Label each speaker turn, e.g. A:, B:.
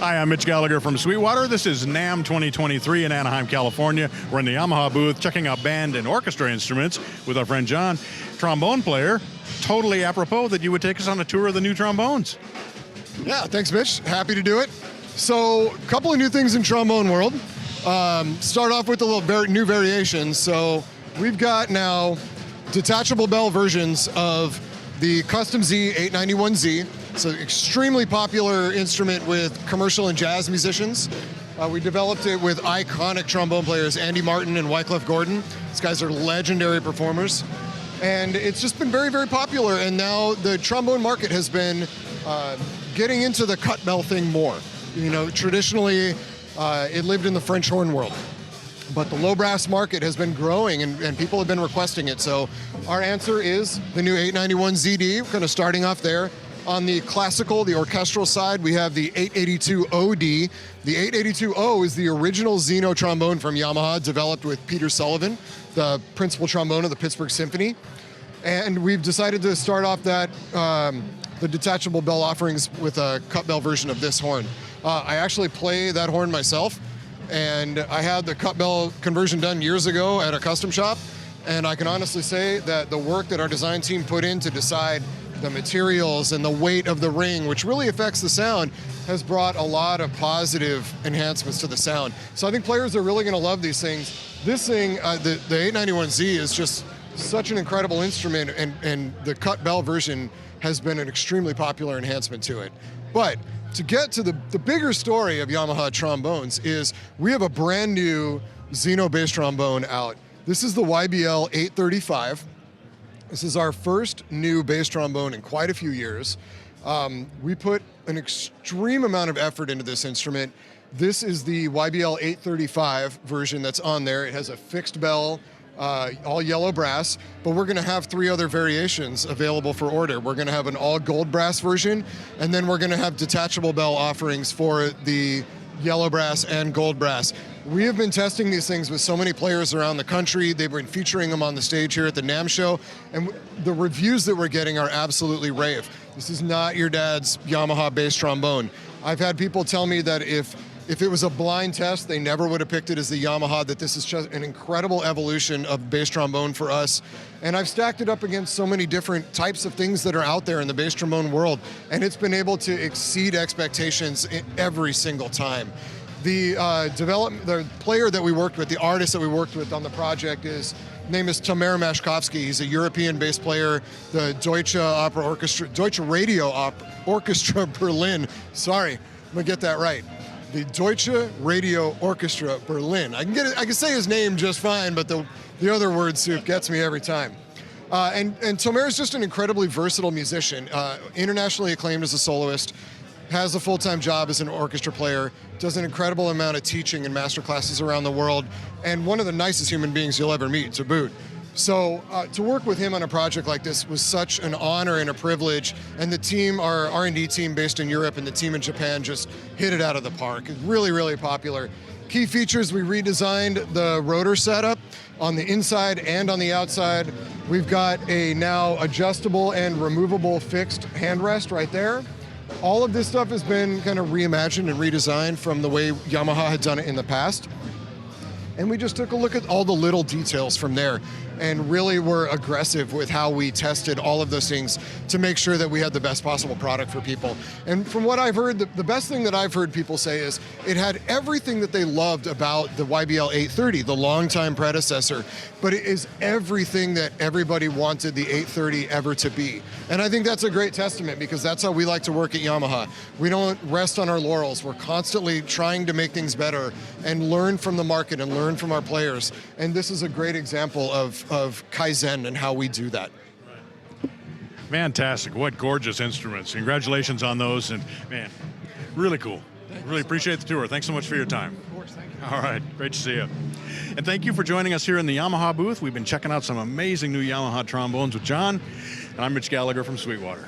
A: Hi, I'm Mitch Gallagher from Sweetwater. This is NAMM 2023 in Anaheim, California. We're in the Yamaha booth checking out band and orchestra instruments with our friend John, trombone player. Totally apropos that you would take us on a tour of the new trombones.
B: Yeah, thanks, Mitch. Happy to do it. So, a couple of new things in trombone world. Start off with a little new variations. So, we've got now detachable bell versions of the Custom Z 891Z. It's an extremely popular instrument with commercial and jazz musicians. We developed it with iconic trombone players Andy Martin and Wycliffe Gordon. These guys are legendary performers. And it's just been very, very popular. And now the trombone market has been getting into the cut bell thing more. You know, traditionally, it lived in the French horn world. But the low brass market has been growing and people have been requesting it. So our answer is the new 891ZD, kind of starting off there. On the classical, the orchestral side, we have the 882OD. The 882O is the original Xeno trombone from Yamaha, developed with Peter Sullivan, the principal trombone of the Pittsburgh Symphony. And we've decided to start off that, the detachable bell offerings with a cut bell version of this horn. I actually play that horn myself, and I had the cut bell conversion done years ago at a custom shop, and I can honestly say that the work that our design team put in to decide the materials and the weight of the ring, which really affects the sound, has brought a lot of positive enhancements to the sound. So I think players are really going to love these things. This thing, the 891Z is just such an incredible instrument, and the cut bell version has been an extremely popular enhancement to it. But to get to the bigger story of Yamaha trombones is we have a brand new Xeno bass trombone out. This is the YBL 835. This is our first new bass trombone in quite a few years. We put an extreme amount of effort into this instrument. This is the YBL 835 version that's on there. It has a fixed bell, all yellow brass, but we're gonna have 3 other variations available for order. We're gonna have an all gold brass version, and then we're gonna have detachable bell offerings for the yellow brass and gold brass. We have been testing these things with so many players around the country. They've been featuring them on the stage here at the NAMM show, and the reviews that we're getting are absolutely rave. This is not your dad's Yamaha bass trombone. I've had people tell me that if it was a blind test, they never would have picked it as the Yamaha, that this is just an incredible evolution of bass trombone for us. And I've stacked it up against so many different types of things that are out there in the bass trombone world, and it's been able to exceed expectations every single time. The player that we worked with, the artist that we worked with on the project, his name is Tamer Mashkovsky. He's a European bass player, the Deutsche Radio Orchestra Berlin. Sorry, I'm gonna get that right. The Deutsche Radio Orchestra Berlin. I can say his name just fine, but the other word soup gets me every time. And Tamer is just an incredibly versatile musician, internationally acclaimed as a soloist, has a full-time job as an orchestra player, does an incredible amount of teaching and master classes around the world, and one of the nicest human beings you'll ever meet, to boot. So to work with him on a project like this was such an honor and a privilege, and the team, our R&D team based in Europe and the team in Japan, just hit it out of the park. It's really, really popular. Key features, we redesigned the rotor setup on the inside and on the outside. We've got a now adjustable and removable fixed handrest right there. All of this stuff has been kind of reimagined and redesigned from the way Yamaha had done it in the past. And we just took a look at all the little details from there and really were aggressive with how we tested all of those things to make sure that we had the best possible product for people. And from what I've heard, the best thing that I've heard people say is it had everything that they loved about the YBL 830, the longtime predecessor, but it is everything that everybody wanted the 830 ever to be. And I think that's a great testament, because that's how we like to work at Yamaha. We don't rest on our laurels. We're constantly trying to make things better and learn from the market and learn from our players. And this is a great example of Kaizen and how we do that.
A: Fantastic. What gorgeous instruments. Congratulations on those. And man, really cool. Really appreciate the tour. Thanks so much for your time.
B: Of course, thank you.
A: All right, great to see you. And thank you for joining us here in the Yamaha booth. We've been checking out some amazing new Yamaha trombones with John. And I'm Mitch Gallagher from Sweetwater.